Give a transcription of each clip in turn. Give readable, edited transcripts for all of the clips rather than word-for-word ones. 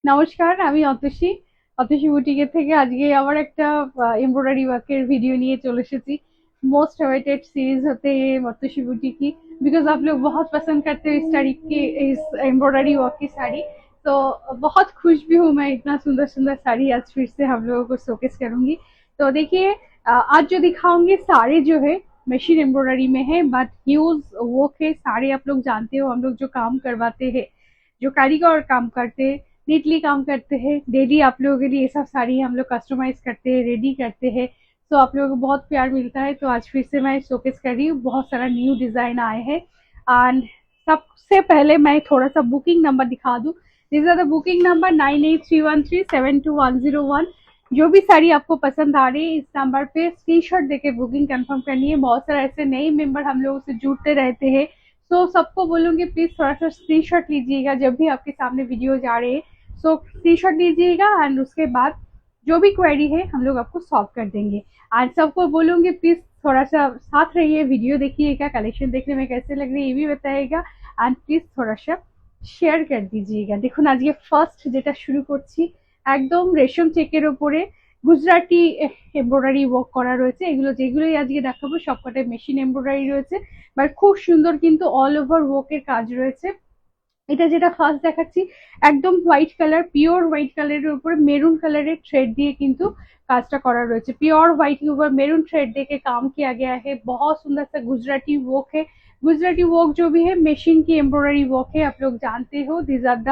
নমস্কার, আমি অতসী। অতসী বুটিকের থেকে আজকে আবার একটা এমব্রয়ডারি ওয়ার্কের ভিডিयो নিয়ে चले এসেছি। मोस्ट अवेटेड सीरीज होते हैं ऑतशी बुटीक की, बिकॉज आप लोग बहुत पसंद करते हो इस साड़ी की, इस एम्ब्रॉयडरी वर्क की साड़ी। तो बहुत खुश भी हूँ मैं, इतना सुंदर सुंदर साड़ी आज फिर से हम लोगों को शोकेस करूंगी। तो देखिए, आज जो दिखाऊंगी सारे जो है मशीन एम्ब्रॉयडरी में है, बट ह्यूज वर्क है। सारे आप लोग जानते हो, हम लोग जो काम करवाते हैं, जो कारीगर काम करते हैं, नीटली काम करते हैं, डेली आप लोगों के लिए ये सब साड़ी हम लोग कस्टमाइज करते हैं, रेडी करते हैं। तो आप लोगों को बहुत प्यार मिलता है। तो आज फिर से मैं शोकेस कर रही हूँ, बहुत सारा न्यू डिजाइन आए हैं। एंड सबसे पहले मैं थोड़ा सा बुकिंग नंबर दिखा दूँ। This are the booking number 9831372101। जो भी साड़ी आपको पसंद आ रही है, इस नंबर पे स्क्रीनशॉट देके बुकिंग कंफर्म करनी है। बहुत सारे ऐसे नए मेंबर हम लोगों से जुड़ते रहते हैं, तो सबको बोलूंगी प्लीज थोड़ा सा स्क्रीनशॉट लीजिएगा जब भी आपके सामने वीडियो जा रहे हैं। सो स्क्रीनशॉट लीजिएगा एंड उसके बाद जो भी क्वेरी है हम लोग आपको सॉल्व कर देंगे। एंड सबको बोलूंगी प्लीज थोड़ा सा साथ रहिए, वीडियो देखिएगा, कलेक्शन देखने में कैसे लग रही है ये भी बताइएगा। एंड प्लीज थोड़ा सा শেয়ার করে দিজিएगा। দেখুন আজকে ফার্স্ট যেটা শুরু করছি, একদম রেশম চেকের উপরে গুজরাটি এমব্রয়ডারি ওয়ার্ক করা রয়েছে। এগুলো যেগুলোই আজকে দেখাবো সবকটাই মেশিন এমব্রয়ডারি রয়েছে, বাট খুব সুন্দর কিন্তু অল ওভার ওয়ার্কের কাজ রয়েছে। এটা যেটা ফার্স্ট দেখাচ্ছি, একদম হোয়াইট কালার, পিওর হোয়াইট কালারের উপরে মেরুন কালারের थ्रेड দিয়ে কিন্তু काजटा करा रही है। प्योर व्हाइट के ऊपर मेरून थ्रेड देके काम किया गया है। बहुत सुंदर सा गुजराती वर्क है। गुजराती वर्क जो भी है मशीन की एम्ब्रॉयडरी वर्क है, आप लोग जानते हो। This are the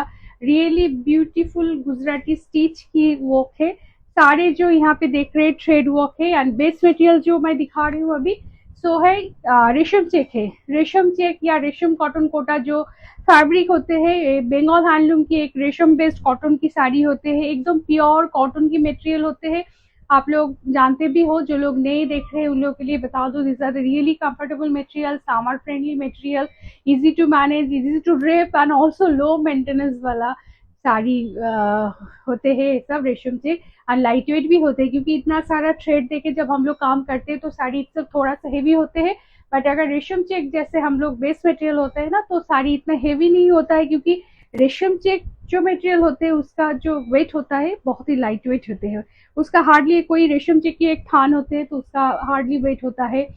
really beautiful Gujarati stitch की वर्क है। सारे जो यहाँ पे देख रहे हैं थ्रेड वर्क है। एंड बेस मटेरियल जो मैं दिखा रही हूँ अभी सो है रेशम चेक है। रेशम चेक या रेशम कॉटन कोटा जो फैब्रिक होते हैं, बंगाल हैंडलूम की एक रेशम बेस्ड कॉटन की साड़ी होते हैं, एकदम प्योर कॉटन की मटेरियल होते हैं। आप लोग जानते भी हो, जो लोग नहीं देख रहे हैं उन लोगों के लिए बता दो, this are really comfortable material, summer friendly material, easy to manage, easy to drape and also low maintenance वाला साड़ी होते हैं सब रेशम से। एंड लाइट वेट भी होते हैं, क्योंकि इतना सारा थ्रेड देके जब हम लोग काम करते हैं तो साड़ी सब थोड़ा सा हेवी होते हैं। बट अगर रेशम चेक जैसे हम लोग बेस मटेरियल होता है ना, तो साड़ी इतना हेवी नहीं होता है, क्योंकि रेशम चेक जो मटेरियल होते हैं उसका जो वेट होता है बहुत ही लाइट वेट होते हैं। उसका हार्डली कोई रेशम चेक की एक थान होते हैं तो उसका हार्डली वेट होता है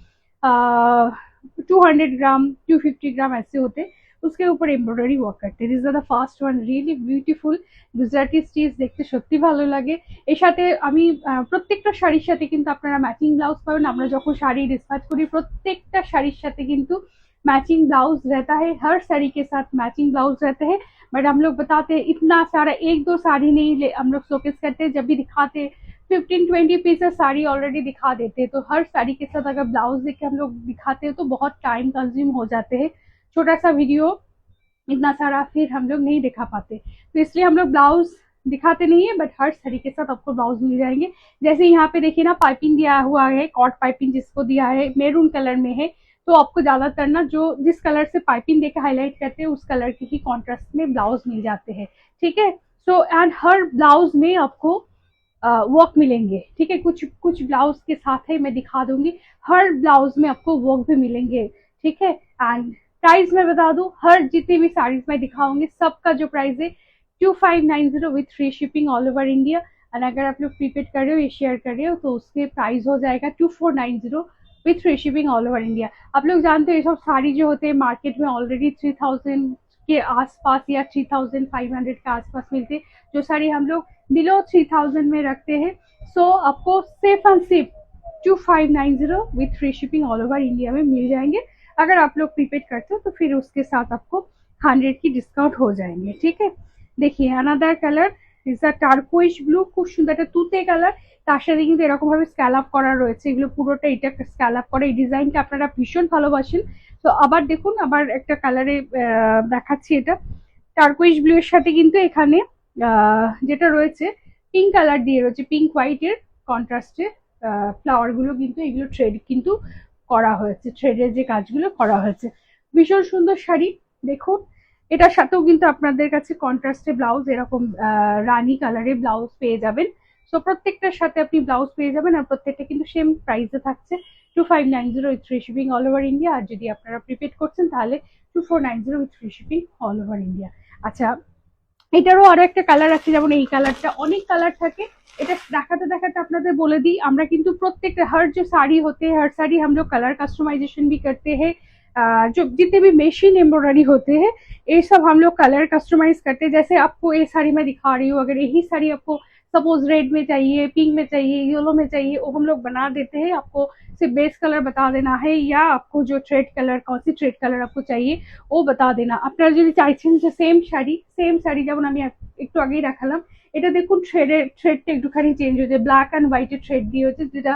200 ग्राम 250 ग्राम ऐसे होते हैं। उसके ऊपर एम्ब्रॉयडरी वर्क करते हैं। This are the first one, really beautiful Gujarati stitch, দেখতে সত্যি ভালো লাগে। এর সাথে আমি প্রত্যেকটা শাড়ির সাথে কিন্তু আপনারা ম্যাচিং ব্লাউজ পাবেন। আমরা যখন শাড়ি ডিসপ্যাচ করি প্রত্যেকটা শাড়ির সাথে কিন্তু मैचिंग ब्लाउज रहता है, हर साड़ी के साथ मैचिंग ब्लाउज रहते हैं। बट हम लोग बताते हैं इतना सारा एक दो साड़ी नहीं हम लोग शोकेस करते हैं, जब भी दिखाते हैं 15-20 पीसेस साड़ी ऑलरेडी दिखा देते हैं। तो हर साड़ी के साथ अगर ब्लाउज देख के हम लोग दिखाते हैं तो बहुत टाइम कंज्यूम हो जाते हैं, छोटा सा वीडियो इतना सारा फिर हम लोग नहीं दिखा पाते। तो इसलिए हम लोग ब्लाउज दिखाते नहीं है, बट हर साड़ी के साथ आपको ब्लाउज मिल जाएंगे। जैसे यहाँ पे देखिए ना, पाइपिंग दिया हुआ है, कॉट पाइपिंग जिसको दिया है, मेरून कलर में है। तो आपको ज्यादातर ना जो जिस कलर से पाइपिंग देके हाईलाइट करते हैं उस कलर के ही कॉन्ट्रास्ट में ब्लाउज मिल जाते हैं। ठीक है। सो एंड हर ब्लाउज में आपको वर्क मिलेंगे। ठीक है, कुछ कुछ ब्लाउज के साथ है, मैं दिखा दूंगी। हर ब्लाउज में आपको वर्क भी मिलेंगे। ठीक है। एंड प्राइस मैं बता दूं, हर जितनी भी साड़ीज मैं दिखाऊंगी सबका जो प्राइस है 2590 with free shipping all over India. And अगर आप लोग प्रीपेड कर रहे हो या शेयर कर रहे हो तो उसके प्राइस हो जाएगा 2490 with free shipping all over India. आप लोग जानते हो ये सब साड़ी जो होते हैं मार्केट में ऑलरेडी 3000 के आसपास या 3500 के आसपास मिलते हैं। जो साड़ी हम लोग बिलो 3000 में रखते हैं, सो आपको safe and safe 2590 with free shipping all over India में मिल जाएंगे। अगर आप लोग प्रीपेड करते हो तो फिर उसके साथ आपको 100 की डिस्काउंट हो जाएंगे। ठीक है। देखिए another colour is a turquoise blue, খুব সুন্দর একটা তুতে কালার। তার সাথে কিন্তু এরকম ভাবে স্ক্যালাপ করা রয়েছে। এগুলো পুরোটা এটা স্ক্যালাপ করা, এই ডিজাইনটা আপনারা ভীষণ ভালোবাসেন। তো আবার দেখুন, আবার একটা কালারে দেখাচ্ছি। এটা টার্কোয়েজ ব্লু এর সাথে কিন্তু এখানে যেটা রয়েছে পিঙ্ক কালার দিয়ে রয়েছে, পিঙ্ক হোয়াইট এর কন্ট্রাস্টে ফ্লাওয়ার গুলো কিন্তু এগুলো থ্রেড কিন্তু করা হয়েছে, থ্রেডের যে কাজগুলো করা হয়েছে। ভীষণ সুন্দর শাড়ি। দেখুন এটার সাথেও কিন্তু আপনাদের কাছে কন্ট্রাস্টে ব্লাউজ এরকম রানী কালারের ব্লাউজ পেয়ে যাবেন। সো প্রত্যেকটার সাথে আপনি ব্লাউজ পেয়ে যাবেন, আর প্রত্যেকটা কিন্তু সেম প্রাইসে থাকছে 2590 with free shipping all over India. আর যদি আপনারা প্রিপেড করছেন তাহলে 2490 with free shipping all over India. আচ্ছা, এটারও আরো একটা কালার আছে, যেমন এই কালারটা, অনেক কালার থাকে। এটা দেখাতে देखाते আপনাদের বলে দিই, আমরা কিন্তু প্রত্যেকটা हर जो साड़ी होते हैं हर साड़ी हम लोग कलर कस्टमाइजेशन भी करते हैं। जो जितने भी मशीन एम्ब्रॉयडरी होते हैं ये सब हम लोग कलर कस्टमाइज करते हैं। जैसे आपको ये साड़ी मैं दिखा रही हूँ, अगर यही साड़ी आपको सपोज रेड में चाहिए, पिंक में चाहिए, येलो में चाहिए, वो हम लोग बना देते हैं। आपको सिर्फ बेस कलर बता देना है, या आपको जो थ्रेड कलर, कौन सी थ्रेड कलर आपको चाहिए वो बता देना। আপনারা যদি চাইছেন যে সেম শাড়ি যেমন আমি একটু আগেই দেখালাম, এটা দেখুন থ্রেডটা একটুখানি চেঞ্জ হয়েছে, ব্ল্যাক অ্যান্ড হোয়াইটের থ্রেড দিয়ে হচ্ছে, যেটা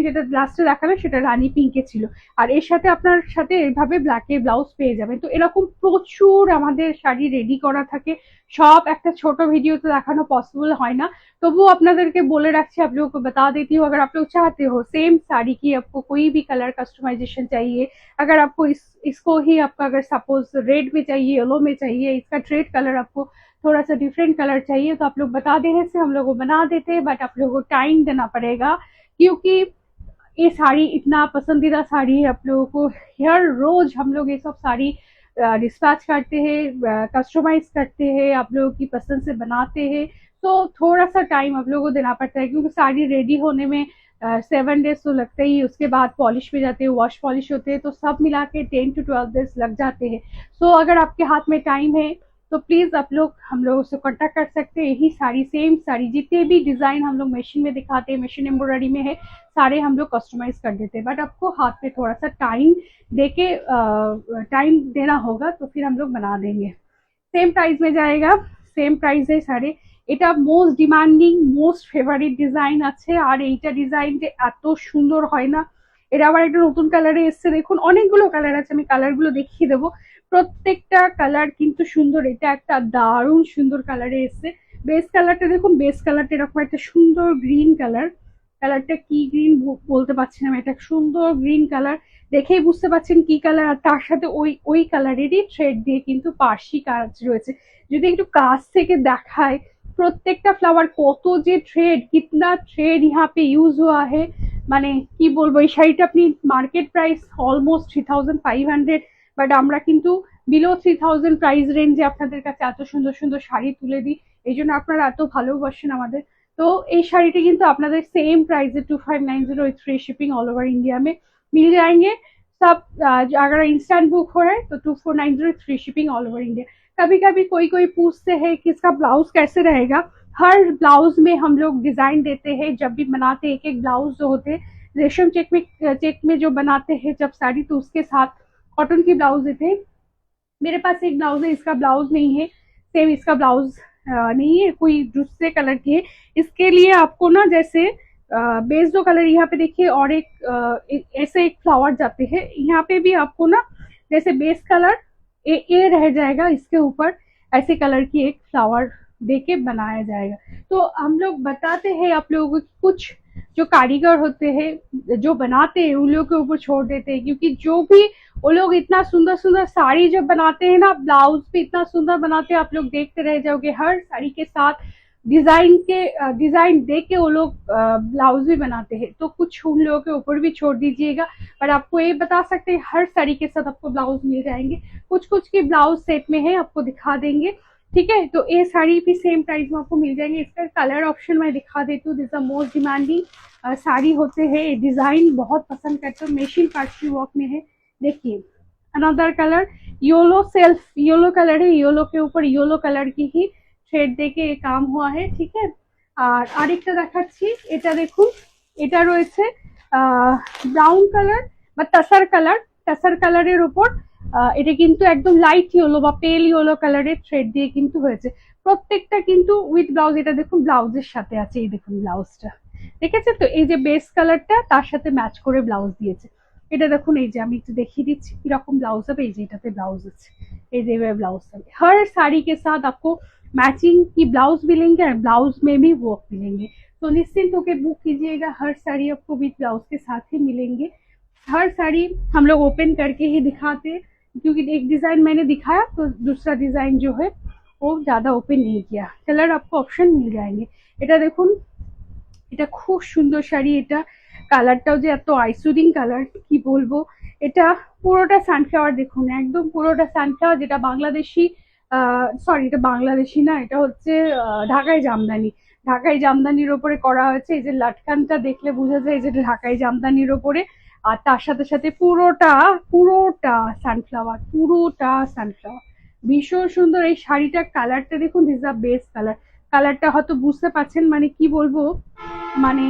যেটা লাস্টে দেখালাম সেটা রানী পিঙ্কে ছিল। আর এর সাথে আপনার সাথে এইভাবে ব্ল্যাকের ব্লাউজ পেয়ে যাবেন। তো এরকম প্রচুর আমাদের শাড়ি রেডি করা থাকে, সব একটা ছোট ভিডিওতে দেখানো পসিবল হয় না, তবुओ আপনাদেরকে বলে রাখছি, आप लोगों को बता देती हूँ। अगर आप लोग चाहते हो सेम साड़ी की आपको कोई भी कलर कस्टमाइजेशन चाहिए, अगर आपको इसको ही आपका अगर सपोज रेड में चाहिए, येलो में चाहिए, इसका थ्रेड कलर आपको थोड़ा सा डिफरेंट कलर चाहिए, तो आप लोग बता देने से हम लोग को बना देते हैं। बट आप लोगों को टाइम देना पड़ेगा, क्योंकि ये साड़ी इतना पसंदीदा साड़ी है आप लोगों को। हर रोज हम लोग ये सब साड़ी डिस्पैच करते हैं, कस्टमाइज करते हैं, आप लोगों की पसंद से बनाते हैं। तो थोड़ा सा टाइम आप लोगों को देना पड़ता है, क्योंकि साड़ी रेडी होने में 7 डेज तो लगते ही, उसके बाद पॉलिश पे जाते हैं, वॉश पॉलिश होते हैं, तो सब मिला के 10 to 12 डेज लग जाते हैं। सो अगर आपके हाथ में टाइम है तो प्लीज आप लोग हम लोगों से कांटेक्ट कर सकते हैं। यही साड़ी, सेम साड़ी, जितने भी डिजाइन हम लोग मशीन में दिखाते हैं, मशीन एम्ब्रॉयडरी में है, सारे हम लोग कस्टमाइज कर देते हैं। बट आपको हाथ में थोड़ा सा टाइम देके टाइम देना होगा, तो फिर हम लोग बना देंगे। सेम प्राइस में जाएगा, सेम प्राइस है सारे। এটা most demanding, most favourite design আছে। আর এইটা ডিজাইন যে এত সুন্দর হয় না, এটা আবার একটা নতুন কালারে এসছে, দেখুন অনেকগুলো কালার আছে, আমি কালারগুলো দেখিয়ে দেবো। প্রত্যেকটা কালার কিন্তু সুন্দর, এটা একটা দারুণ সুন্দর কালারে এসছে। বেস কালারটা দেখুন, বেস কালারটা এরকম একটা সুন্দর গ্রিন কালার, কালারটা কি গ্রিন বলতে পারছি না, এটা সুন্দর গ্রিন কালার, দেখেই বুঝতে পারছেন কি কালার। আর তার সাথে ওই ওই কালারেরই থ্রেড দিয়ে কিন্তু পার্সি কাজ রয়েছে। যদি একটু কাছ থেকে দেখায়, প্রত্যেকটা ফ্লাওয়ার কত যে থ্রেড, কিতনা থ্রেড यहाँ पे यूज हुआ है, মানে কি বলবো। এই শাড়িটা আপনি মার্কেট প্রাইস অলমোস্ট 3500, বাট আমরা কিন্তু বিলো 3000 প্রাইস রেঞ্জে আপনাদের কাছে এত সুন্দর সুন্দর শাড়ি তুলে দিই, এই জন্য আপনারা এত ভালোবাসেন আমাদের। तो এই শাড়িটা কিন্তু আপনাদের सेम प्राइस है 2590 with free shipping all over India में मिल जाएंगे सब। अगर इंस्टेंट बुक हो रहा है तो 2490 free shipping all over India. कभी कभी कोई पूछते हैं कि इसका ब्लाउज कैसे रहेगा। हर ब्लाउज में हम लोग डिजाइन देते हैं, जब भी बनाते एक एक ब्लाउज जो होते हैं रेशम चेक में जो बनाते हैं जब साड़ी, तो उसके साथ कॉटन की ब्लाउज देते हैं। मेरे पास एक ब्लाउज है, इसका ब्लाउज नहीं है, सेम इसका ब्लाउज नहीं है, कोई दूसरे कलर की है। इसके लिए आपको ना जैसे बेस दो कलर यहाँ पे देखिए, और एक ऐसे एक फ्लावर जाते हैं, यहाँ पे भी आपको ना जैसे बेस कलर ए रह जाएगा, इसके ऊपर ऐसे कलर की एक फ्लावर देके बनाया जाएगा। तो हम लोग बताते हैं आप लोगों को, कुछ जो कारीगर होते हैं जो बनाते हैं उन लोगों के ऊपर छोड़ देते हैं, क्योंकि जो भी वो लोग इतना सुंदर सुंदर साड़ी जब बनाते हैं ना, ब्लाउज भी इतना सुंदर बनाते हैं, आप लोग देखते रह जाओगे। हर साड़ी के साथ डिजाइन दे के वो लोग ब्लाउज भी बनाते हैं, तो कुछ उन लोगों के ऊपर भी छोड़ दीजिएगा। पर आपको ये बता सकते हैं हर साड़ी के साथ आपको ब्लाउज मिल जाएंगे, कुछ कुछ की ब्लाउज सेट में है, आपको दिखा देंगे, ठीक है। तो ये साड़ी भी सेम प्राइस में आपको मिल जाएंगे। इसका कलर ऑप्शन मैं दिखा देती हूँ। This the most demanding sari होते हैं, डिजाइन बहुत पसंद करते हो, मशीन पार्टी वर्क में है। देखिए another colour yellow, self yellow colour है, येलो के ऊपर येलो कलर की ही থ্রেড দেখে কাম হওয়া है, ঠিক है। আর আরেকটা দেখাচ্ছি, এটা দেখুন, এটা রয়েছে ব্রাউন কালার বা টাসার কালারের উপর, এটা কিন্তু একদম লাইট ইয়েলো বা পেল ইয়েলো কালারের থ্রেড দিয়ে কিন্তু হয়েছে। প্রত্যেকটা কিন্তু উইথ ব্লাউজ, এটা দেখুন ব্লাউজের সাথে আছে, এই দেখুন ব্লাউজটা, ঠিক আছে। তো এই যে বেস কালারটা তার সাথে ম্যাচ করে ব্লাউজ দিয়েছে। এটা দেখুন, এই যে আমি একটু দেখিয়ে দিচ্ছি কিরকম ব্লাউজ হবে, এই যে এটাতে ব্লাউজ আছে, এই যে ব্লাউজ হবে। हर साड़ी के साथ आपको मैचिंग की ब्लाउज मिलेंगे और ब्लाउज में भी वर्क मिलेंगे, तो निश्चिंत होकर बुक कीजिएगा। हर साड़ी आपको विद ब्लाउज के साथ ही मिलेंगे। हर साड़ी हम लोग ओपन करके ही दिखाते हैं, क्योंकि एक डिजाइन मैंने दिखाया तो दूसरा डिजाइन जो है वो ज्यादा ओपन नहीं किया। कलर आपको ऑप्शन मिल जाएंगे। এটা দেখুন, এটা খুব সুন্দর শাড়ি, এটা কালারটাও যে এত আইসুদিং কালার কি বলবো। এটা পুরোটা সানফ্লাওয়ার, দেখুন একদম পুরোটা সানফ্লাওয়ার, যেটা বাংলাদেশি সরি, এটা বাংলাদেশি না, এটা হচ্ছে ঢাকাই জামদানি। ঢাকাই জামদানির ওপরে করা হয়েছে। এই যে লাটকানটা দেখলে বোঝা যায় যে এটা ঢাকাই জামদানির ওপরে। আর তার সাথে সাথে পুরোটা পুরোটা সানফ্লাওয়ার, পুরোটা সানফ্লাওয়ার। ভীষণ সুন্দর এই শাড়িটার কালারটা দেখুন, দিস দ্য বেস্ট কালার। কালারটা হয়তো বুঝতে পারছেন, মানে কি বলবো, মানে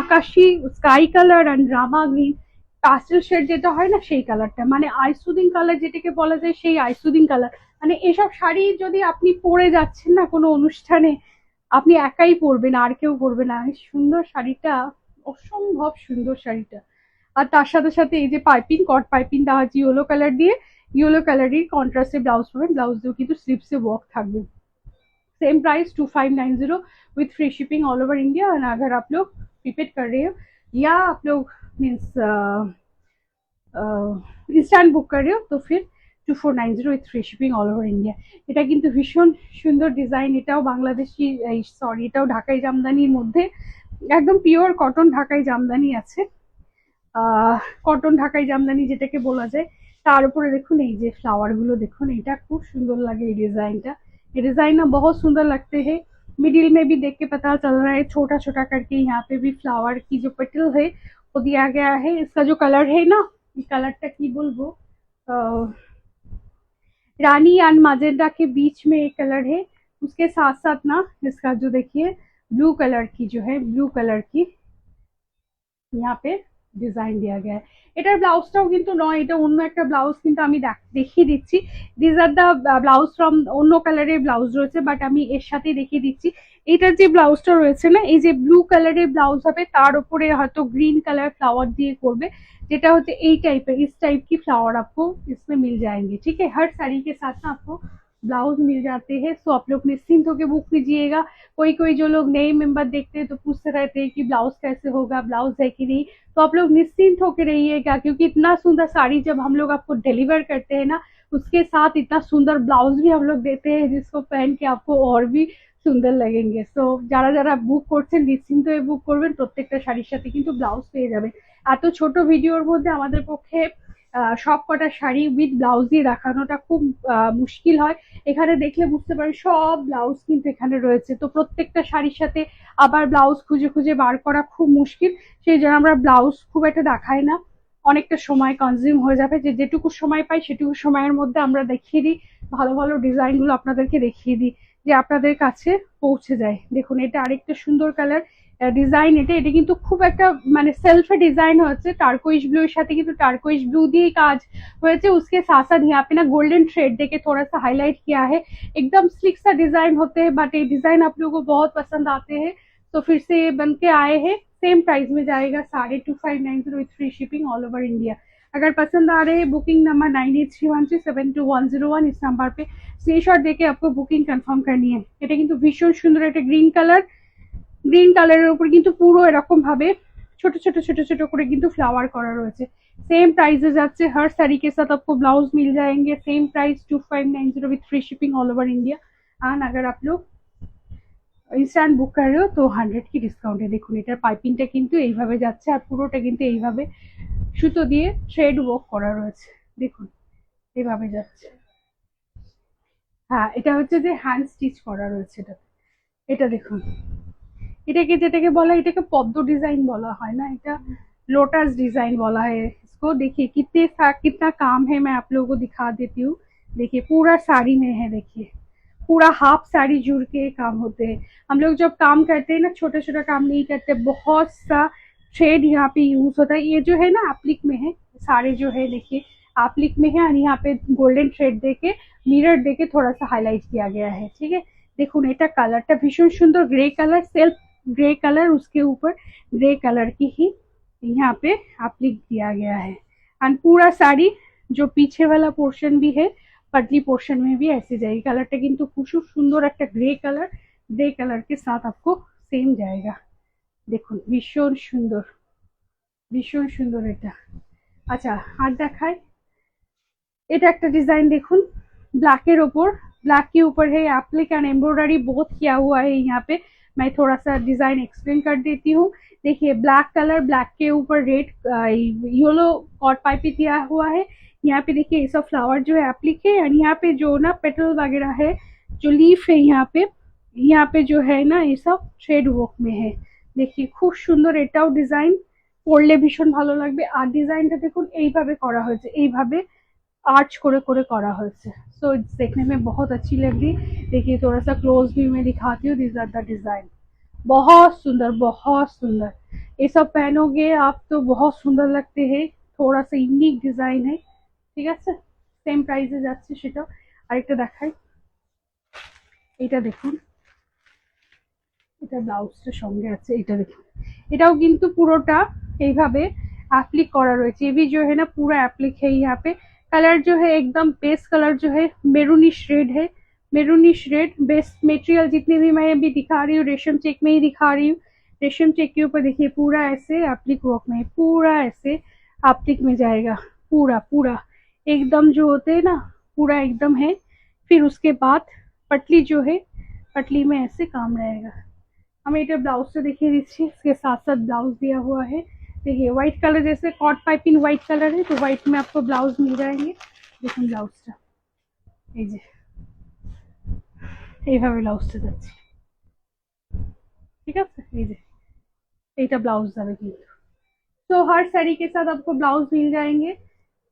আকাশি sky colour and Rama green pastel shade যেটা হয় না সেই কালারটা, মানে আইসুদিং কালার যেটাকে বলা যায়, সেই আইসুদিং কালার। মানে এসব শাড়ি যদি আপনি পরে যাচ্ছেন না কোনো অনুষ্ঠানে, আপনি একাই পরবেন, আর কেউ পরবে না। এই সুন্দর শাড়িটা, অসম্ভব সুন্দর শাড়িটা। আর তার সাথে সাথে এই যে পাইপিং, কট পাইপিং দেওয়া আছে ইয়েলো কালার দিয়ে। ইয়েলো কালারের কন্ট্রাস্টে ব্লাউজ পাবেন, ব্লাউজ দিয়েও কিন্তু স্লিপসে ওয়ার্ক থাকবে। Same price 2590 with free shipping all over India. And अगर आप लोग प्रीपेड कर रहे हो या आप लोग मीन्स इंस्टैंट बुक कर रहे हो तो फिर 2490 with free shipping all over India. এটা কিন্তু ভীষণ সুন্দর ডিজাইন, এটাও বাংলাদেশি, সরি এটাও ঢাকাই জামদানির মধ্যে, একদম পিওর কটন ঢাকাই জামদানি আছে। কটন ঢাকাই জামদানি যেটাকে বলা যায়। তার উপরে দেখুন এই যে ফ্লাওয়ার গুলো দেখুন, এটা খুব সুন্দর লাগে এই डिजाइनটা। ये डिजाइन ना बहुत सुंदर लगते हैं। मिडिल में भी देख के पता चल रहा है छोटा छोटा करके यहाँ पे भी फ्लावर की जो पेटल है वो दिया गया है। इसका जो कलर है ना, कलरটা কি বলবো, रानी एंड मैजेंटा के बीच में एक कलर है। उसके साथ साथ ना इसका जो देखिए ब्लू कलर की जो है, ब्लू कलर की यहाँ पे ডিজাইন দেওয়া গেছে। এটার ব্লাউজটাও কিন্তু নয়, এটা অন্য একটা ব্লাউজ, কিন্তু আমি দেখিয়ে দিচ্ছি। This are the blouse from, অন্য কালারের ব্লাউজ রয়েছে বাট আমি এর সাথে দেখিয়ে দিচ্ছি। এটার যে ব্লাউজটা রয়েছে না, এই যে ব্লু কালারের ব্লাউজ হবে, তার উপরে হয়তো গ্রিন कलर फ्लावर দিয়ে করবে, যেটা হচ্ছে এই টাইপের, इस टाइप की फ्लावर आपको इसमें मिल जाएंगे। ठीक है, हर साड़ी के साथ ना आपको ब्लाउज मिल जाते हैं। सो आप लोग निश्चिंत होकर बुक कीजिएगा। कोई कोई जो लोग नए मेंबर देखते हैं तो पूछते रहते हैं कि ब्लाउज कैसे होगा, ब्लाउज है कि नहीं। तो आप लोग निश्चिंत होकर रहिएगा, क्योंकि इतना सुंदर साड़ी जब हम लोग आपको डिलीवर करते हैं ना, उसके साथ इतना सुंदर ब्लाउज भी हम लोग देते हैं जिसको पहन के आपको और भी সুন্দর লাগেঙ্গে। সো যারা যারা বুক করছেন নিশ্চিন্ত হয়ে বুক করবেন, প্রত্যেকটা শাড়ির সাথে কিন্তু ব্লাউজ পেয়ে যাবেন। এত ছোট ভিডিওর মধ্যে আমাদের পক্ষে সব কটা শাড়ি উইথ ব্লাউজ দিয়ে দেখানোটা খুব মুশকিল হয়। এখানে দেখলে বুঝতে পারেন সব ব্লাউজ কিন্তু এখানে রয়েছে, তো প্রত্যেকটা শাড়ির সাথে আবার ব্লাউজ খুঁজে খুঁজে বার করা খুব মুশকিল। সেই জন্য আমরা ব্লাউজ খুব একটা দেখাই না, অনেকটা সময় কনজিউম হয়ে যাবে। যে যেটুকু সময় পাই সেটুকু সময়ের মধ্যে আমরা দেখিয়ে দিই, ভালো ভালো ডিজাইনগুলো আপনাদেরকে দেখিয়ে দিই, যে আপনাদের কাছে পৌঁছে যায়। দেখুন এটা আরেকটা সুন্দর কালার ডিজাইন। এটা এটা কিন্তু খুব একটা মানে सेल्फ डिजाइन হচ্ছে টার্কোইশ ब्लू এর সাথে, কিন্তু টার্কোইশ ब्लू দিয়ে কাজ হয়েছে। उसके साथ साथ यहाँ पे ना गोल्डन थ्रेड देके थोड़ा सा हाईलाइट किया है। एकदम स्लिक सा डिजाइन होते हैं बट ये डिजाइन आप लोगों को बहुत पसंद आते हैं, तो फिर से ये बन के आए हैं। सेम प्राइस में जाएगा 2590 with free shipping all over India. अगर पसंद आ रहे हैं बुकिंग नंबर 9831372101 इस नंबर पे स्क्रीनशॉट देके आपको बुकिंग कंफर्म करनी है। এটা কিন্তু ভীষণ সুন্দর একটা গ্রিন কালার, গ্রিন কালারের উপর কিন্তু পুরো এরকম ভাবে ছোট ছোট ছোট ছোট করে কিন্তু फ्लावर করা রয়েছে। सेम प्राइस যাচ্ছে, हर साड़ी के साथ आपको ब्लाउज मिल जाएंगे। Same price 2590 with free shipping all over India. And अगर आप लोग ইনস্ট্যান্ট বুক कर रहे हो तो 100 কি ডিসকাউন্টে। দেখুন এটার পাইপিংটা কিন্তু এইভাবে যাচ্ছে, আর পুরোটা কিন্তু এইভাবে সুতো দিয়ে থ্রেড ওয়ার্ক করা রয়েছে। দেখুন এইভাবে যাচ্ছে। হ্যাঁ, এটা হচ্ছে যে হ্যান্ড স্টিচ করা রয়েছে এটা। এটা দেখুন, এটাকে যেটাকে বলা হয়, এটাকে পদ্ম ডিজাइन বলা হয় না, এটা लोटस डिजाइन बोला है इसको। देखिए कितना काम है, मैं आप लोगों को दिखा देती हूँ। देखिए पूरा साड़ी में है, देखिए पूरा हाफ साड़ी जुड़ के काम होते हैं। हम लोग जब काम करते हैं ना, छोटा छोटा काम नहीं करते, बहुत सा थ्रेड यहाँ पे यूज होता है। ये जो है ना एप्लिक में है, सारे जो है देखिए एप्लिक में है, और यहाँ पे गोल्डन थ्रेड देके मिरर देके थोड़ा सा हाईलाइट किया गया है। ठीक है, দেখুন এটা কালারটা ভীষণ সুন্দর, grey colour, self grey colour, उसके ऊपर ग्रे कलर की ही यहाँ पे एप्लिक दिया गया है। एंड पूरा साड़ी जो पीछे वाला पोर्शन भी है, पतली पोर्शन में भी ऐसे जाएगी। कलरটা কিন্তু খুব সুন্দর একটা গ্রে কালার, গ্রে কালার के साथ आपको सेम जाएगा। দেখুন ভীষণ সুন্দর, ভীষণ সুন্দর এটা। আচ্ছা আর দেখায়, এটা একটা ডিজাইন দেখুন, ব্ল্যাকের ওপর, ब्लैक के ऊपर है एप्लिक एंड एम्ब्रॉयडरी बहुत किया हुआ है यहाँ पे। मैं थोड़ा सा डिजाइन एक्सप्लेन कर देती हूँ। देखिए ब्लैक कलर, ब्लैक के ऊपर रेड येलो कॉट पाइप दिया हुआ है। यहाँ पे देखिए ये सब फ्लावर जो है एप्लिक है, एंड यहाँ पे जो ना पेटल वगैरह है, जो लीफ है यहाँ पे जो है ना ये सब থ্রেড ওয়ার্ক में है। देखिए খুব সুন্দর এটাও ডিজাইন, পরলে ভীষণ ভালো লাগবে। আর ডিজাইনটা দেখুন এইভাবে করা হয়েছে, এইভাবে आर्च করে করে करा হয়েছে। सो देखने में बहुत अच्छी लग रही। देखिए थोड़ा सा क्लोज व्यू में दिखाती हूँ, दिस आर द डिजाइन। बहुत सुंदर, बहुत सुंदर। ये सब पहनोगे आप तो बहुत सुंदर लगते हैं। थोड़ा सा यूनिक डिजाइन है, ঠিক আছে। সেম প্রাইসে যাচ্ছে সেটা। আরেকটা দেখাই, এটা দেখুন, এটা ব্লাউজটার সঙ্গে আছে, এটা দেখুন। এটাও কিন্তু পুরোটা এইভাবে एप्लिक करा रही है। ये भी जो है ना पूरा एप्लिक है। यहाँ पे कलर जो है एकदम बेस कलर जो है मेरूनिश रेड है, मेरूनिश रेड। बेस्ट मटेरियल जितने भी मैं अभी दिखा रही हूँ रेशम चेक में ही दिखा रही हूँ। रेशम चेक के ऊपर देखिए पूरा ऐसे एप्लिक वर्क में, पूरा ऐसे एप्लिक में जाएगा, पूरा पूरा एकदम जो होते हैं ना, पूरा एकदम है। फिर उसके बाद पटली जो है, पटली में ऐसे काम रहेगा। हमें এটা ব্লাউজটা দেখিয়ে দিচ্ছি, इसके साथ साथ ब्लाउज दिया हुआ है। देखिए व्हाइट कलर, जैसे कॉट पाइपिंग व्हाइट कलर है तो व्हाइट में आपको ब्लाउज मिल जाएंगे। देखুন ব্লাউজটা এই যে এইভাবে ব্লাউজটা যাচ্ছে, ঠিক আছে। এই যে এইটা ব্লাউজ যাবে কিন্তু। तो हर साड़ी के साथ आपको ब्लाउज मिल जाएंगे।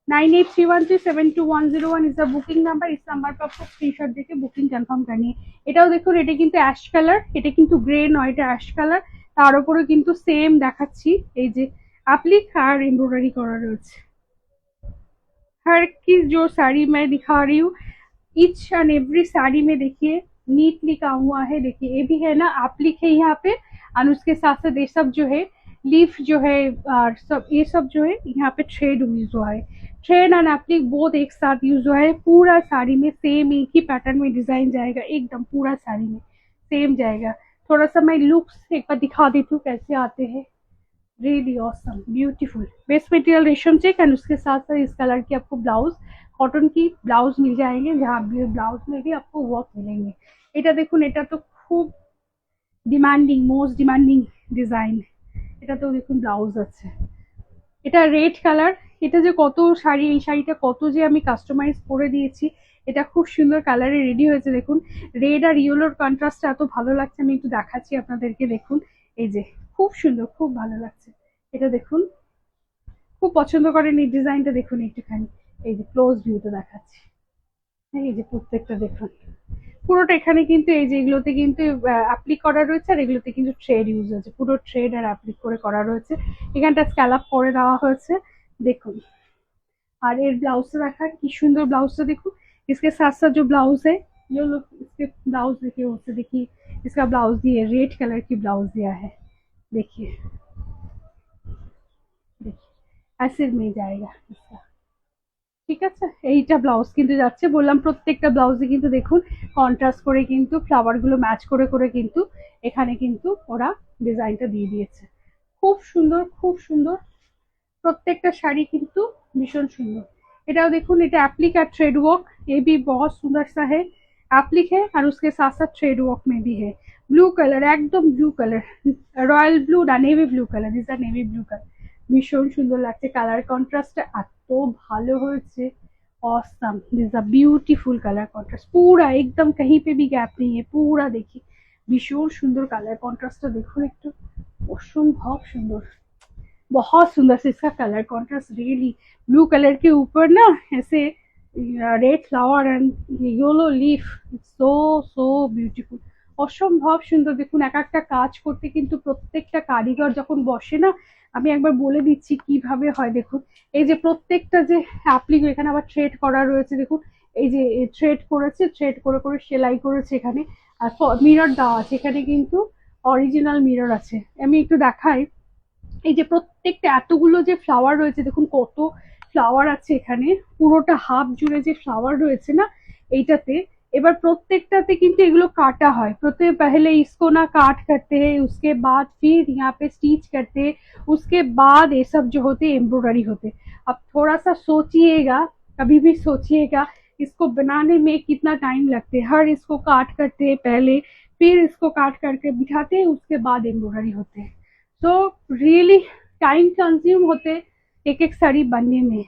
9831372101 इज द बुकिंग नंबर। इस नंबर पर आपको स्क्रीनशॉट देके बुकिंग कंफर्म करनी है। এটাও দেখুন, এটা কিন্তু অ্যাশ কালার, এটা কিন্তু গ্রে নয়, এটা অ্যাশ কালার। তার উপরে কিন্তু সেম দেখাচ্ছি, এই যে एप्लिक আর एम्ब्रॉयडरी করা রয়েছে। हर की जो साड़ी मैं दिखा रही हूँ, ईच एंड एवरी साड़ी में देखिए नीटली काम हुआ है। देखिए ये भी है ना एप्लिक है यहाँ पे, और उसके साथ साथ ये सब जो है लीफ जो है, और सब ये सब जो है यहाँ पे थ्रेड यूज हुआ है। थ्रेड एंड एप्लिक बोथ एक साथ यूज हुआ है। पूरा साड़ी में सेम एक ही पैटर्न में डिजाइन जाएगा, एकदम पूरा साड़ी में सेम जाएगा। थोड़ा सा मैं लुक्स एक बार दिखा देती हूँ कैसे आते हैं। Really awesome, beautiful. Best material रेशम चेक, एंड उसके साथ साथ इस कलर की आपको ब्लाउज, कॉटन की ब्लाउज मिल जाएंगे, जहाँ ब्लाउज में भी आपको वर्क मिलेंगे। এটা দেখুন, এটা তো খুব ডিমান্ডিং, মোস্ট ডিমান্ডিং ডিজাইন। এটা তো দেখুন ব্লাউজ আছে, এটা রেড কালার। এটা যে কত শাড়ি, এই শাড়িটা কত যে আমি কাস্টমাইজ করে দিয়েছি। এটা খুব সুন্দর কালারে রেডি হয়েছে। দেখুন রেড আর ইয়েলোর কন্ট্রাস্টটা এত ভালো লাগছে, আমি একটু দেখাচ্ছি আপনাদেরকে। দেখুন এই যে খুব সুন্দর, খুব ভালো লাগছে। এটা দেখুন, খুব পছন্দ করেন এই ডিজাইনটা। দেখুন একটুখানি, এই যে ক্লোজ ভিউতে দেখাচ্ছি, এই যে প্রত্যেকটা দেখুন পুরোটা। এখানে কিন্তু এই যে এগুলোতে কিন্তু অ্যাপ্লিক করা রয়েছে, আর এগুলোতে কিন্তু থ্রেড ইউজ হয়েছে, পুরো থ্রেড আর অ্যাপ্লিক করে করা রয়েছে। এখানটা স্ক্যালাপ করে দেওয়া হয়েছে, দেখুन। और ये ब्लाउज से रखा कि सुंदर ब्लाउज से देखो। इसके साथ साथ जो ब्लाउज है, जो लोग इसके ब्लाउज देखिए, उससे देखिए इसका ब्लाउज दिए रेड कलर की ब्लाउज दिया है। देखिए देखिए ऐसे में जाएगा इसका, ঠিক আছে। এইটা ব্লাউজ কিন্তু যাচ্ছে, বললাম প্রত্যেকটা ব্লাউজে কিন্তু দেখুন কন্ট্রাস্ট করে কিন্তু ফ্লাওয়ার গুলো ম্যাচ করে করে কিন্তু এখানে কিন্তু ওরা ডিজাইনটা দিয়ে দিয়েছে। খুব সুন্দর, খুব সুন্দর। प्रत्येक शाड़ी किंतु भीषण सुंदर। एटाও देखुन, এটা एप्लिक और थ्रेड वर्क, ये भी बहुत सुंदर सा है। एप्लिक है और उसके साथ साथ थ्रेड वर्क में भी है। ब्लू कलर, एकदम ब्लू कलर, रॉयल ब्लू ना navy blue colour, this are navy blue colour. भीषण सुंदर লাগছে, কালার কন্ট্রাস্টটা এত ভালো হয়েছে, awesome. This are beautiful colour contrast, पूरा एकदम कहीं पे भी गैप नहीं है, पूरा देखिए भीषण सुंदर कलर कॉन्ट्रास्टটা দেখুন একটু, অসম্ভব সুন্দর, बहुत सुंदर से इसका colour contrast. Really blew colour के ऊपर ना ऐसे red flower and yellow leaf, so so beautiful, অসম্ভব সুন্দর। দেখুন এক একটা কাজ করতে কিন্তু প্রত্যেকটা কারিগর যখন বসে না, আমি একবার বলে দিচ্ছি কিভাবে হয়। দেখুন এই যে প্রত্যেকটা যে অ্যাপ্লিক, এখানে আবার থ্রেড করা রয়েছে। দেখুন এই যে থ্রেড করেছে, থ্রেড করে করে সেলাই করেছে এখানে, আর মিরর দেওয়া আছে এখানে, কিন্তু অরিজিনাল মিরর আছে। আমি একটু দেখাই, এই যে প্রত্যেকটা এতগুলো যে ফ্লাওয়ার রয়েছে, দেখুন কত ফ্লাওয়ার আছে এখানে, পুরোটা হাফ জুড়ে যে ফ্লাওয়ার রয়েছে না এইটাতে। এবার প্রত্যেকটাতে কিন্তু এগুলো কাটা হয়। প্রথমে पहले इसको ना काट करते हैं, उसके बाद फिर यहाँ पे स्टिच करते हैं, उसके बाद ये सब जो होते एम्ब्रॉयडरी होते। अब थोड़ा सा सोचिएगा, कभी भी सोचिएगा इसको बनाने में कितना टाइम लगते है। हर इसको काट करते हैं पहले, फिर इसको काट करके बिठाते हैं, उसके बाद एम्ब्रॉयडरी होते हैं। तो रियली टाइम कंज्यूम होते एक एक साड़ी बनने में।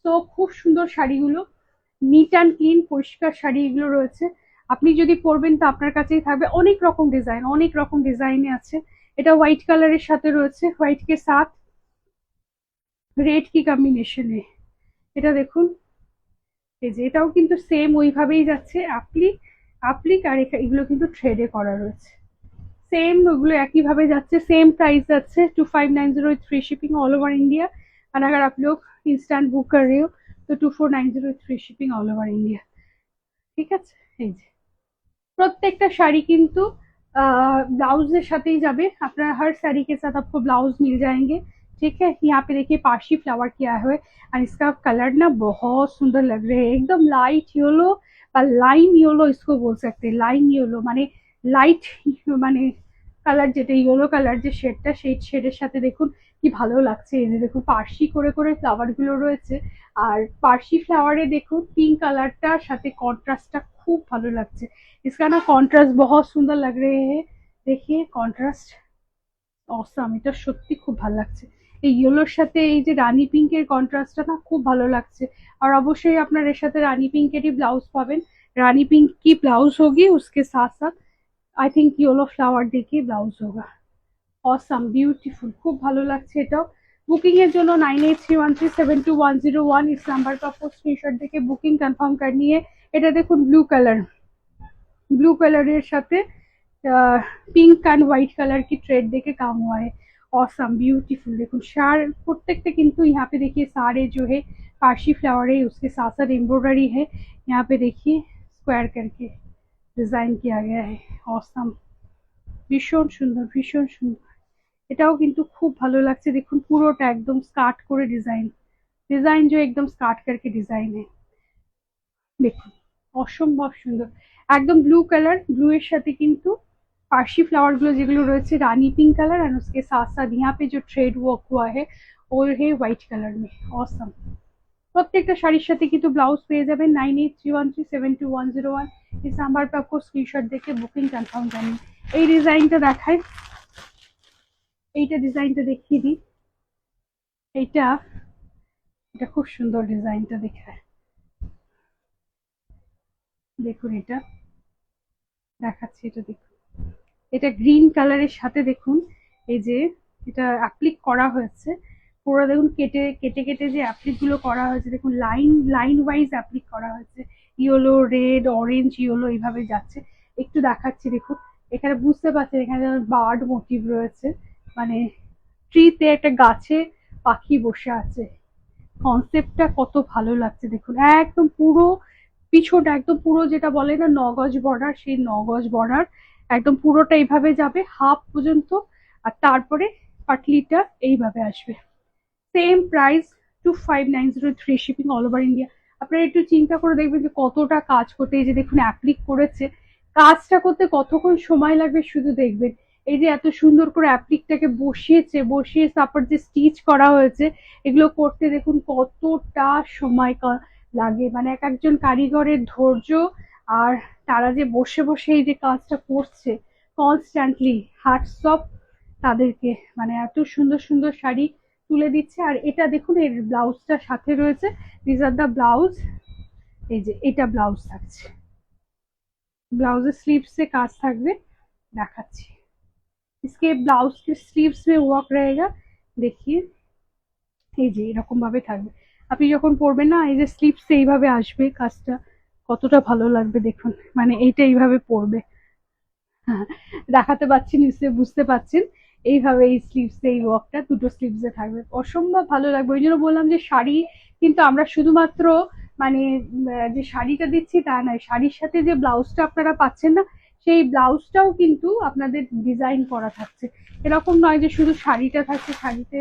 তো খুব সুন্দর শাড়িগুলো, নিট অ্যান্ড ক্লিন পরিষ্কার শাড়ি এগুলো রয়েছে। আপনি যদি পরবেন তো আপনার কাছেই থাকবে। অনেক রকম ডিজাইন, অনেক রকম ডিজাইনে আছে। এটা হোয়াইট কালারের সাথে রয়েছে, হোয়াইট কে সাথ রেড কি কম্বিনেশনে। এটা দেখুন, এই যে এটাও কিন্তু সেম ওইভাবেই যাচ্ছে, অ্যাপ্লিক অ্যাপ্লিক আর এগুলো কিন্তু থ্রেডে করা রয়েছে। सेम ওগুলো একইভাবে যাচ্ছে, সেম প্রাइस যাচ্ছে 2590 free shipping all over India. और अगर आप लोग इंस्टेंट बुक कर रहे हो तो 2490 free shipping all over India. ঠিক আছে, এই যে প্রত্যেকটা শাড়ি কিন্তু ब्लाउज সাথেই যাবে। আপনার हर साड़ी के साथ आपको ब्लाउज मिल जाएंगे। ठीक है, यहाँ पे देखिए पार्शी फ्लावर किया हुआ है और इसका कलर ना बहुत सुंदर लग रहे हैं, एकदम लाइट येलो और लाइम येलो इसको बोल सकते हैं। लाइम येलो माने লাইট, মানে কালার, যেটা ইয়েলো কালার যে শেডটা, সেই শেডের সাথে দেখুন কি ভালো লাগছে। এই যে দেখুন পার্সি করে করে ফ্লাওয়ার গুলো রয়েছে, আর পার্সি ফ্লাওয়ারে দেখুন পিঙ্ক কালারটার সাথে কন্ট্রাস্টটা খুব ভালো লাগছে। इसका ना কন্ট্রাস্ট बहुत सुंदर लग रहे हैं। देखिए কন্ট্রাস্ট অসাম, এটা সত্যি খুব ভালো লাগছে। এই ইয়েলোর সাথে এই যে রানী পিঙ্কের কন্ট্রাস্টটা না খুব ভালো লাগছে। আর অবশ্যই আপনার এর সাথে রানী পিঙ্কেরই ব্লাউজ পাবেন। रानी पिंक की ब्लाउज होगी, उसके साथ साथ आई थिंक येलो फ्लावर देखिए ब्लाउज होगा। অসাম, বিউটিফুল, খুব ভালো লাগছে এটাও। বুকিং এর জন্য 9831372101 इस नंबर पर आपको स्क्रीनशॉट देके बुकिंग कंफर्म करनी है। এটা দেখুন ব্লু কালার, ब्लू कलर साथे पिंक एंड व्हाइट कलर की थ्रेड देके काम हुआ है। Awesome, beautiful. देखो शार प्रत्येकटा किंतु यहाँ पे देखिए सारे जो है पार्शी फ्लावर है, उसके साथ साथ एम्ब्रॉयडरी है। यहाँ पे देखिए स्क्वायर करके डिजाइन किया गया है। ऑसम, ভীষণ সুন্দর, ভীষণ সুন্দর। এটাও কিন্তু খুব ভালো লাগছে। দেখুন পুরোটা একদম স্কার্ট করে ডিজাইন, ডিজাइन जो एकदम स्कार्ट करके डिजाइन है। দেখুন অসম্ভব সুন্দর, একদম ব্লু কালার, ব্লू এর সাথে কিন্তু पार्शी फ्लावर गुलो যেগুলো রয়েছে রানী पिंक कलर एंड उसके साथ साथ यहाँ पे जो थ्रेड वर्क हुआ है वो है व्हाइट कलर में। ऑसम, প্রত্যেকটা শাড়ির সাথে কিন্তু ব্লাউজ পেয়ে যাবেন। 9831372101 इस নাম্বার पे आपको স্ক্রিনশট দেখে বুকিং কনফার্ম করুন। এই ডিজাইনটা দেখাই, এইটা ডিজাইনটা দেখিয়ে দিই। এইটা, এটা খুব সুন্দর ডিজাইনটা দেখায়। দেখুন এটা দেখাচ্ছি, এটা দেখুন, এটা গ্রিন কালারের সাথে দেখুন এই যে এটা অ্যাপ্লিক করা হয়েছে পুরো। দেখুন কেটে কেটে কেটে যে অ্যাপ্লিক গুলো করা হয়েছে, দেখুন লাইন লাইন ওয়াইজ অ্যাপ্লিক করা হয়েছে। ইয়েলো, রেড, অরেঞ্জ, ইয়েলো এইভাবে যাচ্ছে। একটু দেখাচ্ছি দেখুন, এখানে বুঝতে পারছেন এখানে বার্ড মোটিভ রয়েছে, মানে ট্রিতে একটা গাছে পাখি বসে আছে। কনসেপ্টটা কত ভালো লাগছে দেখুন, একদম পুরো পিছনটা একদম পুরো যেটা বলে না নগজ বর্ডার, সেই নগজ বর্ডার একদম পুরোটা এইভাবে যাবে হাফ পর্যন্ত, আর তারপরে পাটলিটা এইভাবে আসবে। Same price 2590 free shipping all over India. আপনারা একটু চিন্তা করে দেখবেন যে কতটা কাজ করতে, এই যে দেখুন অ্যাপ্লিক করেছে, কাজটা করতে কতক্ষণ সময় লাগবে শুধু দেখবেন। এই যে এত সুন্দর করে অ্যাপ্লিকটাকে বসিয়েছে, বসিয়ে তারপর যে স্টিচ করা হয়েছে, এগুলো করতে দেখুন কতটা সময় লাগে। মানে এক একজন কারিগরের ধৈর্য, আর তারা যে বসে বসে এই যে কাজটা করছে কনস্ট্যান্টলি, হ্যাটস অফ তাদেরকে। মানে এত সুন্দর সুন্দর শাড়ি তুলে দিচ্ছে। আর এটা দেখুন এর ব্লাউজটা সাথে রয়েছে, দিস আর দ্য ব্লাউজ। এই যে এটা ব্লাউজ থাকছে, ব্লাউজের স্লিভসে কাজ থাকবে, দেখাচ্ছি। इसके ब्लाउज के स्लीव्स में वर्क रहेगा। देखिए এই যে এরকম ভাবে থাকবে, আপনি যখন পরবেন না এই যে স্লিভস এইভাবে আসবে কাজটা, কতটা ভালো লাগবে দেখুন। মানে এইটা এইভাবে পরবে, হ্যাঁ, দেখাতে পাচ্ছি নিশ্চয়ই বুঝতে পাচ্ছেন। এইভাবে এই স্লিভস এই ওয়ার্কটা দুটো স্লিভসে থাকবে, অসম্ভব ভালো লাগবে। ওই জন্য বললাম যে শাড়ি কিন্তু আমরা শুধুমাত্র মানে যে শাড়িটা দিচ্ছি তা নয়, শাড়ির সাথে যে ব্লাউজটা আপনারা পাচ্ছেন না, সেই ব্লাউজটাও কিন্তু আপনাদের ডিজাইন করা থাকছে। এরকম নয় যে শুধু শাড়িটা থাকছে, শাড়িতে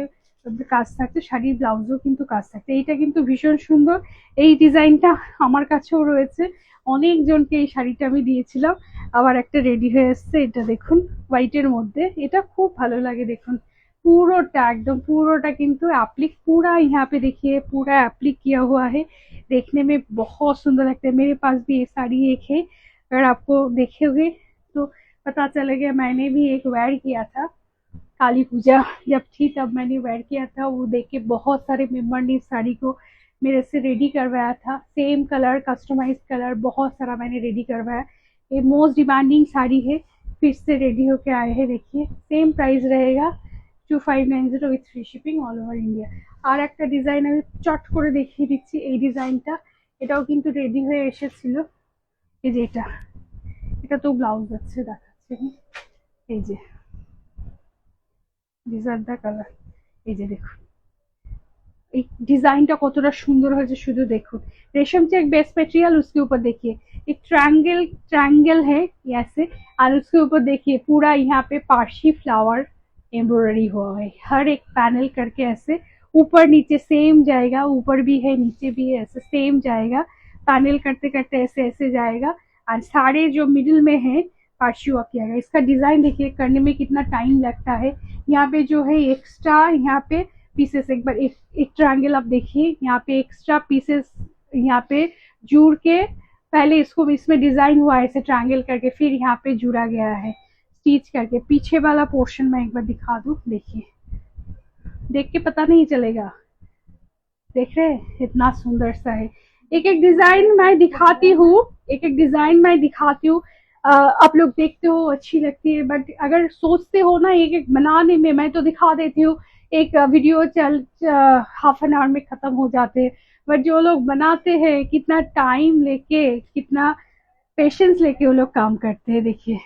কাজ থাকছে, শাড়ির ব্লাউজও কিন্তু কাজ থাকছে। এইটা কিন্তু ভীষণ সুন্দর। এই ডিজাইনটা আমার কাছেও রয়েছে, অনেকজনকে এই শাড়িটা আমি দিয়েছিলাম। আবার একটা रेडी হয়ে এসছে, এটা দেখুন হোয়াইটের মধ্যে, এটা খুব ভালো লাগে। দেখুন पूरोटा एकदम पूरोटा किंतु एप्लिक पूरा यहाँ पे देखिए पूरा एप्लिक किया हुआ है, देखने में बहुत सुंदर लगता है। मेरे पास भी ये साड़ी एक है, अगर आपको देखोगे तो पता चलेगा, मैंने भी एक वेयर किया था। काली पूजा जब थी तब मैंने वेयर किया था, वो देख के बहुत सारे मेंबर ने इस साड़ी को मेरे से रेडी करवाया था। सेम कलर, कस्टमाइज कलर बहुत सारा मैंने रेडी करवाया। ये मोस्ट डिमांडिंग साड़ी है, फिर से रेडी होके आए हैं। देखिए सेम प्राइस रहेगा 2590 with free shipping all over India. আর একটা ডিজাইন আমি চট করে দেখিয়ে দিচ্ছি, এই ডিজাইনটা এটাও কিন্তু রেডি হয়ে এসেছিল। এই যে এটা তো ব্লাউজ আছে, দেখাচ্ছি আমি। এই যে ডিজাইনটা কালার, এই যে দেখুন এই डिजाइनটা কতটা সুন্দর হয়েছে শুধু দেখুন। रेशम चेक बेस मटेरियल, उसके ऊपर देखिए एक ट्रायंगल ट्रायंगल है ऐसे, और उसके ऊपर देखिए पूरा यहाँ पे पार्शी फ्लावर एम्ब्रॉयडरी हुआ है। हर एक पैनल करके ऐसे ऊपर नीचे सेम जाएगा, ऊपर भी है नीचे भी है, ऐसे सेम जाएगा। पैनल करते करते ऐसे ऐसे जाएगा, और सारे जो मिडिल में है पार्शी वर्क किया गया। इसका डिजाइन देखिए करने में कितना टाइम लगता है। यहाँ पे जो है एक्स्ट्रा यहाँ पे पीसेस, एक बार एक ट्रायंगल आप देखिए, यहाँ पे एक्स्ट्रा पीसेस यहाँ पे जुड़ के पहले इसको इसमें डिजाइन हुआ है ऐसे ट्रायंगल करके, फिर यहाँ पे जुड़ा गया है स्टिच करके। पीछे वाला पोर्शन में एक बार दिखा दूं, देखिए देख के पता नहीं चलेगा, देख रहे हैं इतना सुंदर सा है। एक एक डिजाइन मैं दिखाती हूँ, एक एक डिजाइन मैं दिखाती हूँ, आप लोग देखते हो अच्छी लगती है, बट अगर सोचते हो ना एक एक बनाने में, मैं तो दिखा देती हूँ एक वीडियो चल हाफ एन आवर में खत्म हो जाते हैं, बट जो लोग बनाते हैं कितना टाइम लेके, कितना पेशेंस लेके वो लोग काम करते हैं। देखिए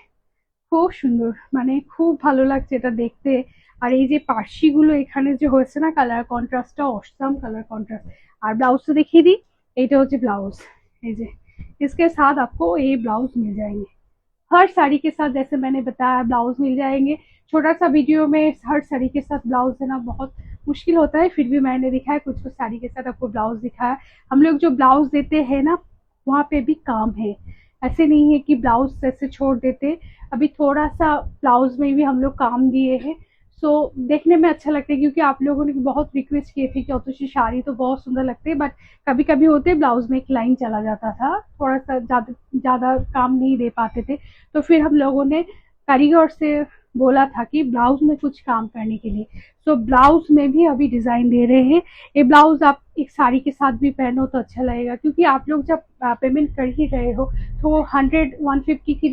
খুব সুন্দর, মানে খুব ভালো লাগছে এটা দেখতে। আর এই যে পার্সিগুলো এখানে যে হয়েছে না, কালার কন্ট্রাস্টটা অসাম কালার কন্ট্রাস্ট। আর ব্লাউজটা দেখিয়ে দিই, এইটা হচ্ছে ব্লাউজ। এই যে इसके साथ आपको ये ब्लाउज मिल जाएंगे, हर साड़ी के साथ जैसे मैंने बताया ब्लाउज मिल जाएंगे। छोटा सा वीडियो में हर साड़ी के साथ ब्लाउज देना बहुत मुश्किल होता है, फिर भी मैंने दिखाया कुछ कुछ साड़ी के साथ आपको ब्लाउज दिखाया। हम लोग जो ब्लाउज देते हैं ना, वहाँ पे भी काम है, ऐसे नहीं है कि ब्लाउज ऐसे छोड़ देते। अभी थोड़ा सा ब्लाउज में भी हम लोग काम दिए हैं, सो देखने में अच्छा लगता है, क्योंकि आप लोगों ने बहुत रिक्वेस्ट किए थे कि अतुषी साड़ी तो बहुत सुंदर लगते हैं, बट कभी कभी होते ब्लाउज में एक लाइन चला जाता था, थोड़ा सा ज़्यादा काम नहीं दे पाते थे। तो फिर हम लोगों ने कारीगर से बोला था कि ब्लाउज में कुछ काम करने के लिए, तो ब्लाउज में भी अभी डिजाइन दे रहे हैं। ये ब्लाउज आप एक साड़ी के साथ भी पहनो तो अच्छा लगेगा, क्योंकि आप लोग जब पेमेंट कर ही रहे हो तो 100-150 की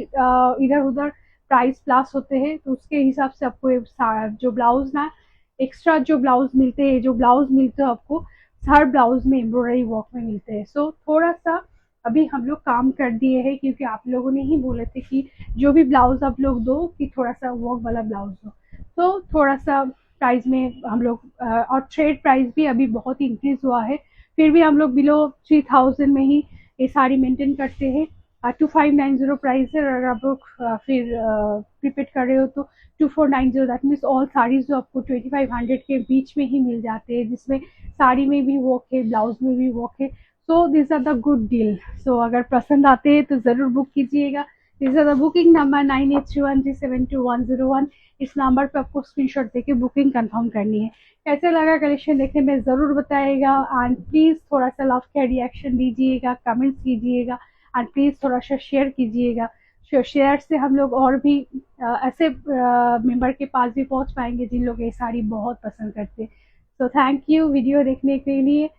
इधर उधर प्राइस प्लस होते हैं, तो उसके हिसाब से आपको जो ब्लाउज ना एक्स्ट्रा जो ब्लाउज मिलते हैं, जो ब्लाउज मिलते हैं आपको हर ब्लाउज में एम्ब्रॉयडरी वर्क में मिलते हैं। सो थोड़ा सा अभी हम लोग काम कर दिए हैं, क्योंकि आप लोगों ने ही बोले थे कि जो भी ब्लाउज आप लोग दो कि थोड़ा सा वर्क वाला ब्लाउज दो, तो थोड़ा सा प्राइस में हम लोग और ट्रेड प्राइस भी अभी बहुत इंक्रीज हुआ है, फिर भी हम लोग बिलो 3000 में ही ये साड़ी मेंटेन करते हैं। 2590 प्राइस है, और आप लोग फिर प्रीपेड कर रहे हो तो 2490, दैट मीन्स ऑल साड़ीज जो आपको 2500 के बीच में ही मिल जाते हैं, जिसमें साड़ी में भी वर्क है, ब्लाउज में भी वर्क है। So this are the good deal. So अगर पसंद आते हैं तो ज़रूर बुक कीजिएगा। This are the booking number 9831372101। इस नंबर पे आपको स्क्रीनशॉट देके बुकिंग कंफर्म करनी है। कैसे लगा कलेक्शन देखने में ज़रूर बताइएगा, एंड प्लीज़ थोड़ा सा लव का रिएक्शन दीजिएगा, कमेंट्स कीजिएगा, एंड प्लीज़ थोड़ा सा शेयर कीजिएगा। शेयर से हम लोग और भी ऐसे मेंबर के पास भी पहुंच पाएंगे जिन लोग ये साड़ी बहुत पसंद करते हैं। सो थैंक यू वीडियो देखने के लिए।